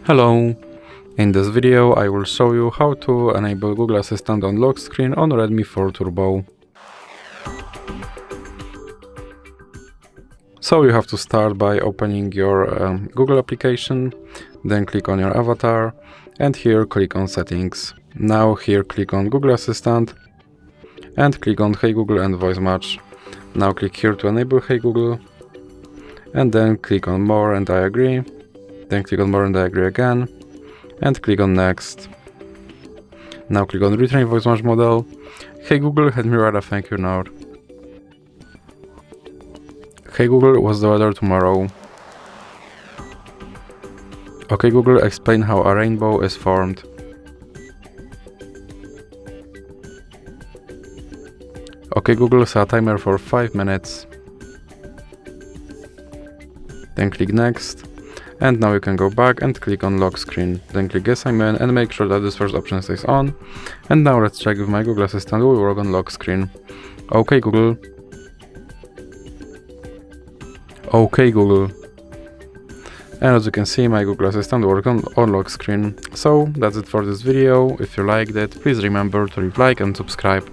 Hello! In this video I will show you how to enable Google Assistant on lock screen on Redmi 4 Turbo. So you have to start by opening your Google application, then click on your avatar and here click on settings. Now here click on Google Assistant and click on Hey Google and Voice Match. Now click here to enable Hey Google and then click on More and I agree. Then click on More and I agree again and click on Next. Now click on Retrain Voice Match Model. Hey Google, let me write a thank you note. Hey Google, what's the weather tomorrow? Okay Google, explain how a rainbow is formed. Okay Google, set a timer for 5 minutes. Then click Next. And now you can go back and click on lock screen. Then click yes I'm in and make sure that this first option stays on. And now let's check if my Google Assistant will work on lock screen. Okay Google. Okay Google. And as you can see, my Google Assistant worked on lock screen. So that's it for this video. If you liked it, please remember to leave a like and subscribe.